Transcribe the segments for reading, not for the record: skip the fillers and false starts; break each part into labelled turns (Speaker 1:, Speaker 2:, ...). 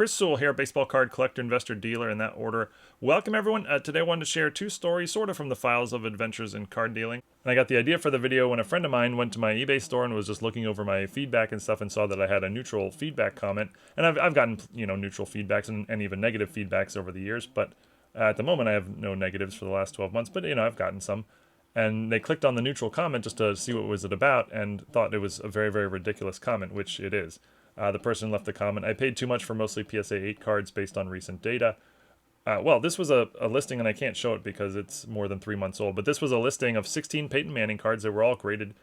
Speaker 1: Chris Sewall here, baseball card collector, investor, dealer, in that order. Welcome everyone. Today I wanted to share two stories, sort of from the files of adventures in card dealing. And I got the idea for the video when a friend of mine went to my eBay store and was just looking over my feedback and stuff and saw that I had a neutral feedback comment. And I've gotten, neutral feedbacks and even negative feedbacks over the years, but at the moment I have no negatives for the last 12 months, but I've gotten some. And they clicked on the neutral comment just to see what was it about and thought it was a very, very ridiculous comment, which it is. The person left the comment, I paid too much for mostly PSA 8 cards based on recent data. Well, this was a listing, and I can't show it because it's more than 3 months old, but this was a listing of 16 Peyton Manning cards that were all graded.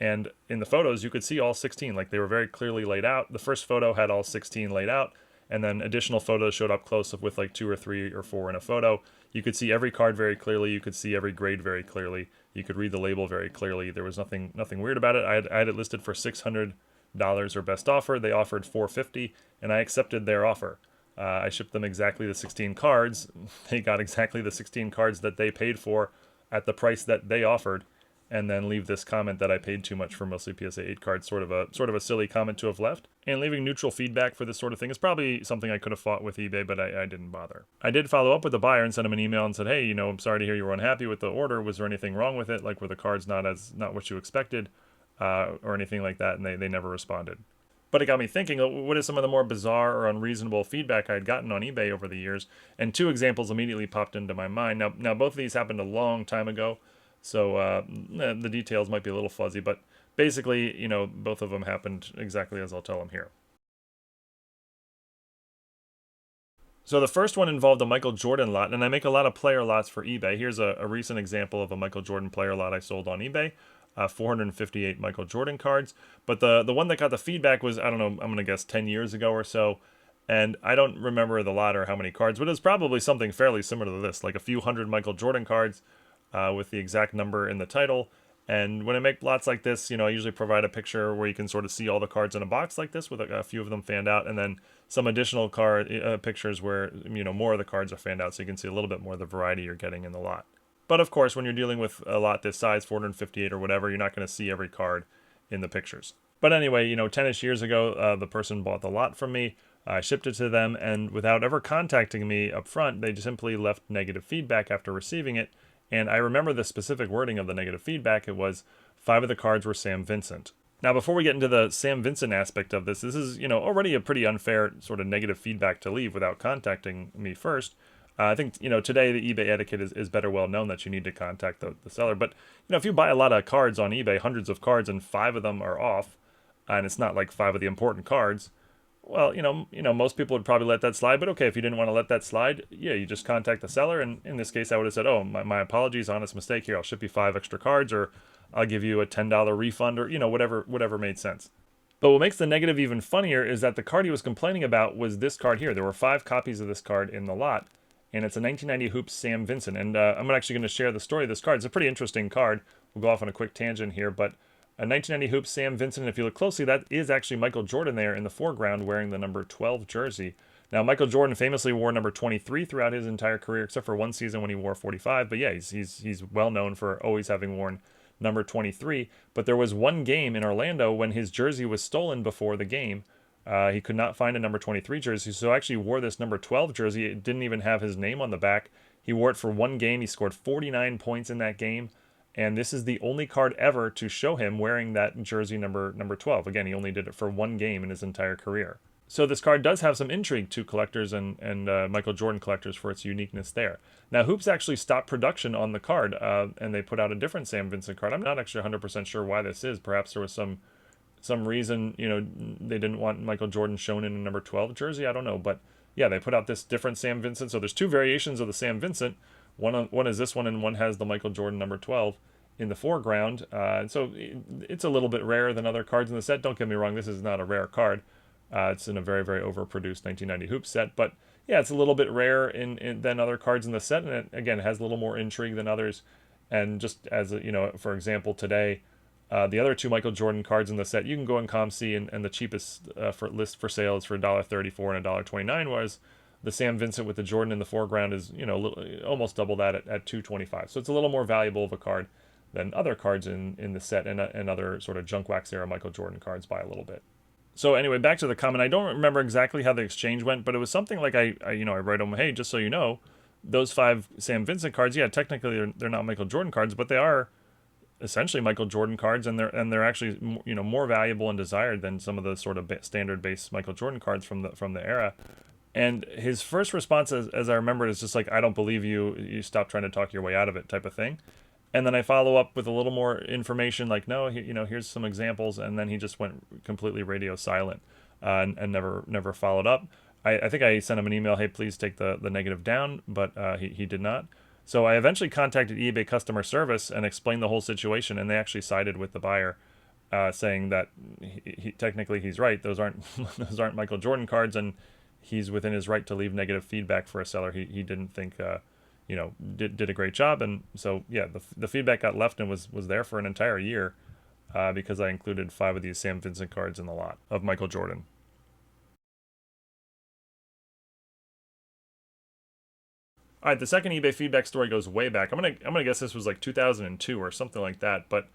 Speaker 1: And in the photos, you could see all 16, like they were very clearly laid out. The first photo had all 16 laid out, and then additional photos showed up close with like 2 or 3 or 4 in a photo. You could see every card very clearly. You could see every grade very clearly. You could read the label very clearly. There was nothing weird about it. I had it listed for $600 or best offer. They offered $450, and I accepted their offer. I shipped them exactly the 16 cards. They got exactly the 16 cards that they paid for at the price that they offered, and then leave this comment that I paid too much for mostly PSA 8 cards. Sort of a silly comment to have left. And leaving neutral feedback for this sort of thing is probably something I could have fought with eBay, but I didn't bother. I did follow up with the buyer and sent him an email and said, hey, I'm sorry to hear you were unhappy with the order. Was there anything wrong with it? Like, were the cards not what you expected? Or anything like that, and they never responded. But it got me thinking, what is some of the more bizarre or unreasonable feedback I had gotten on eBay over the years? And two examples immediately popped into my mind. Now both of these happened a long time ago, so the details might be a little fuzzy, but basically, both of them happened exactly as I'll tell them here. So the first one involved a Michael Jordan lot, and I make a lot of player lots for eBay. Here's a recent example of a Michael Jordan player lot I sold on eBay. 458 Michael Jordan cards. But the one that got the feedback was, I don't know, I'm going to guess 10 years ago or so. And I don't remember the lot or how many cards, but it was probably something fairly similar to this, like a few hundred Michael Jordan cards with the exact number in the title. And when I make lots like this, I usually provide a picture where you can sort of see all the cards in a box like this with a few of them fanned out, and then some additional card pictures where, more of the cards are fanned out so you can see a little bit more of the variety you're getting in the lot. But of course, when you're dealing with a lot this size, 458 or whatever, you're not going to see every card in the pictures. But anyway, 10-ish years ago, the person bought the lot from me. I shipped it to them, and without ever contacting me up front, they just simply left negative feedback after receiving it. And I remember the specific wording of the negative feedback. It was 5 of the cards were Sam Vincent. Now, before we get into the Sam Vincent aspect of this is, already a pretty unfair sort of negative feedback to leave without contacting me first. I think, today the eBay etiquette is better well known that you need to contact the seller. But, if you buy a lot of cards on eBay, hundreds of cards, and 5 of them are off, and it's not like 5 of the important cards, well, most people would probably let that slide. But okay, if you didn't want to let that slide, yeah, you just contact the seller. And in this case, I would have said, oh, my apologies, honest mistake here. I'll ship you 5 extra cards, or I'll give you a $10 refund, or, whatever made sense. But what makes the negative even funnier is that the card he was complaining about was this card here. There were 5 copies of this card in the lot. And it's a 1990 Hoops Sam Vincent. And I'm actually going to share the story of this card. It's a pretty interesting card. We'll go off on a quick tangent here. But a 1990 Hoops Sam Vincent, if you look closely, that is actually Michael Jordan there in the foreground wearing the number 12 jersey. Now, Michael Jordan famously wore number 23 throughout his entire career, except for one season when he wore 45. But yeah, he's well known for always having worn number 23. But there was one game in Orlando when his jersey was stolen before the game. He could not find a number 23 jersey, so actually wore this number 12 jersey. It didn't even have his name on the back. He wore it for one game. He scored 49 points in that game, and this is the only card ever to show him wearing that jersey number 12. Again, he only did it for one game in his entire career. So this card does have some intrigue to collectors and Michael Jordan collectors for its uniqueness there. Now, Hoops actually stopped production on the card, and they put out a different Sam Vincent card. I'm not actually 100% sure why this is. Perhaps there was some reason, they didn't want Michael Jordan shown in a number 12 jersey. I don't know. But yeah, they put out this different Sam Vincent. So there's 2 variations of the Sam Vincent. One is this one, and one has the Michael Jordan number 12 in the foreground. And so it's a little bit rarer than other cards in the set. Don't get me wrong. This is not a rare card. It's in a very, very overproduced 1990 Hoops set. But yeah, it's a little bit rarer than other cards in the set. And it, again, has a little more intrigue than others. And just as, for example, today, the other 2 Michael Jordan cards in the set, you can go on COMC, and the cheapest list for sale is for $1.34 and $1.29, whereas the Sam Vincent with the Jordan in the foreground is, almost double that at $2.25. So it's a little more valuable of a card than other cards in the set, and other sort of junk wax era Michael Jordan cards by a little bit. So anyway, back to the comment. I don't remember exactly how the exchange went, but it was something like I write them, hey, just so you know, those 5 Sam Vincent cards, yeah, technically they're not Michael Jordan cards, but they are essentially Michael Jordan cards, and they're actually more valuable and desired than some of the sort of standard base Michael Jordan cards from the era. And his first response, as I remember, is just like, I don't believe you. You stop trying to talk your way out of it, type of thing. And then I follow up with a little more information, like, no, here's some examples, and then he just went completely radio silent, and never followed up. I think I sent him an email, hey, please take the negative down, but he did not. So I eventually contacted eBay customer service and explained the whole situation, and they actually sided with the buyer, saying that technically he's right. Those aren't those aren't Michael Jordan cards, and he's within his right to leave negative feedback for a seller he didn't think did a great job. And so yeah, the feedback got left and was there for an entire year, because I included 5 of these Sam Vincent cards in the lot of Michael Jordan. All right, the second eBay feedback story goes way back. I'm gonna guess this was like 2002 or something like that. But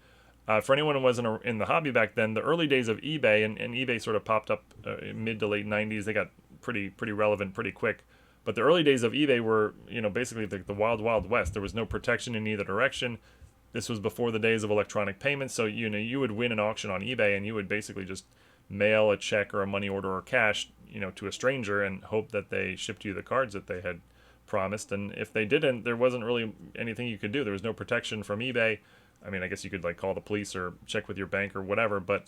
Speaker 1: for anyone who wasn't in the hobby back then, the early days of eBay, and eBay sort of popped up mid to late 90s. They got pretty relevant pretty quick. But the early days of eBay were, basically the wild west. There was no protection in either direction. This was before the days of electronic payments. So you would win an auction on eBay, and you would basically just mail a check or a money order or cash, to a stranger, and hope that they shipped you the cards that they had promised. And if they didn't, there wasn't really anything you could do. There was no protection from eBay. I mean, I guess you could like call the police or check with your bank or whatever, but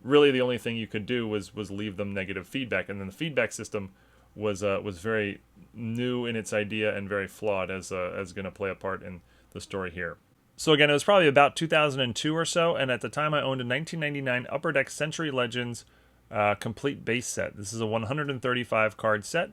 Speaker 1: really the only thing you could do was leave them negative feedback. And then the feedback system was very new in its idea and very flawed, as going to play a part in the story here. So again, it was probably about 2002 or so, and at the time I owned a 1999 Upper Deck Century Legends complete base set. This is a 135 card set.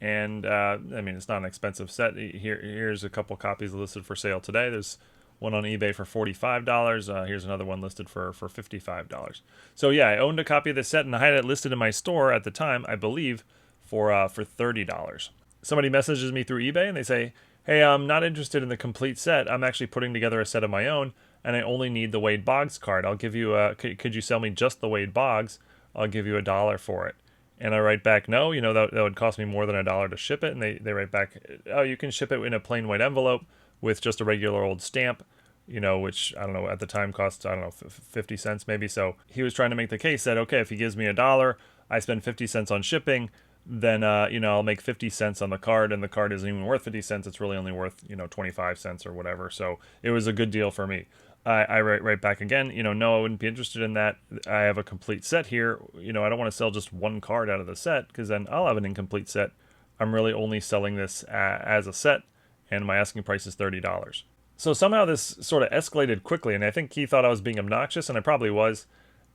Speaker 1: And I mean, it's not an expensive set. Here's a couple copies listed for sale today. There's one on eBay for $45. Here's another one listed for $55. So yeah, I owned a copy of this set, and I had it listed in my store at the time, I believe, for $30. Somebody messages me through eBay, and they say, hey, I'm not interested in the complete set. I'm actually putting together a set of my own, and I only need the Wade Boggs card. I'll give you could you sell me just the Wade Boggs? I'll give you $1 for it. And I write back, no, that would cost me more than $1 to ship it. And they write back, oh, you can ship it in a plain white envelope with just a regular old stamp, which, I don't know, at the time cost, 50 cents maybe. So he was trying to make the case that, okay, if he gives me $1, I spend 50 cents on shipping, then, I'll make 50 cents on the card, and the card isn't even worth 50 cents. It's really only worth, 25 cents or whatever. So it was a good deal for me. I write right back again, no, I wouldn't be interested in that. I have a complete set here. I don't want to sell just one card out of the set, because then I'll have an incomplete set. I'm really only selling this as a set, and my asking price is $30. So somehow this sort of escalated quickly, and I think he thought I was being obnoxious, and I probably was.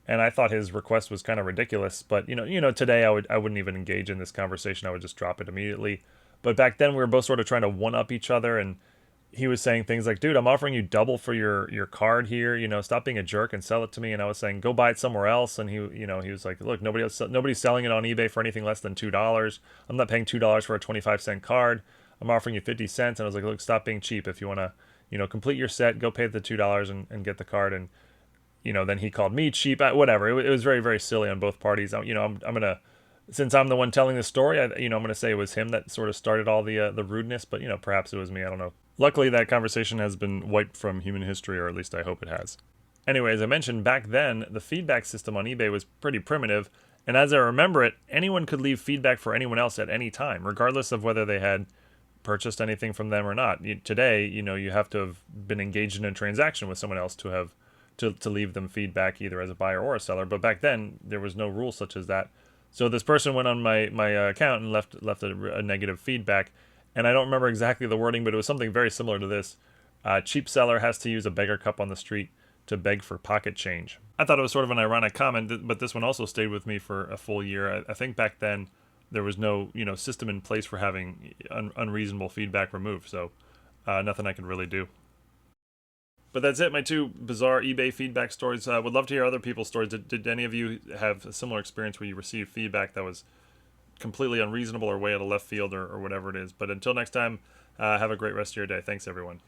Speaker 1: And I thought his request was kind of ridiculous. But today I wouldn't even engage in this conversation. I would just drop it immediately. But back then we were both sort of trying to one up each other, and he was saying things like, dude, I'm offering you double for your card here, stop being a jerk and sell it to me. And I was saying, go buy it somewhere else. And he was like, look, nobody's selling it on eBay for anything less than $2. I'm not paying $2 for a 25-cent card. I'm offering you 50 cents. And I was like, look, stop being cheap. If you want to, complete your set, go pay the $2 and get the card. And, then he called me cheap, whatever. It was very, very silly on both parties. I'm going to, since I'm the one telling the story, I'm going to say it was him that sort of started all the rudeness, but, perhaps it was me. I don't know. Luckily, that conversation has been wiped from human history, or at least I hope it has. Anyway, as I mentioned, back then, the feedback system on eBay was pretty primitive, and as I remember it, anyone could leave feedback for anyone else at any time, regardless of whether they had purchased anything from them or not. Today, you have to have been engaged in a transaction with someone else to have to leave them feedback, either as a buyer or a seller, but back then, there was no rule such as that. So this person went on my account and left a negative feedback. And I don't remember exactly the wording, but it was something very similar to this. Cheap seller has to use a beggar cup on the street to beg for pocket change. I thought it was sort of an ironic comment, but this one also stayed with me for a full year. I think back then there was no system in place for having unreasonable feedback removed, so nothing I could really do. But that's it, my 2 bizarre eBay feedback stories. Would love to hear other people's stories. Did any of you have a similar experience where you received feedback that was completely unreasonable or way out of left field or whatever it is? But until next time, have a great rest of your day. Thanks, everyone.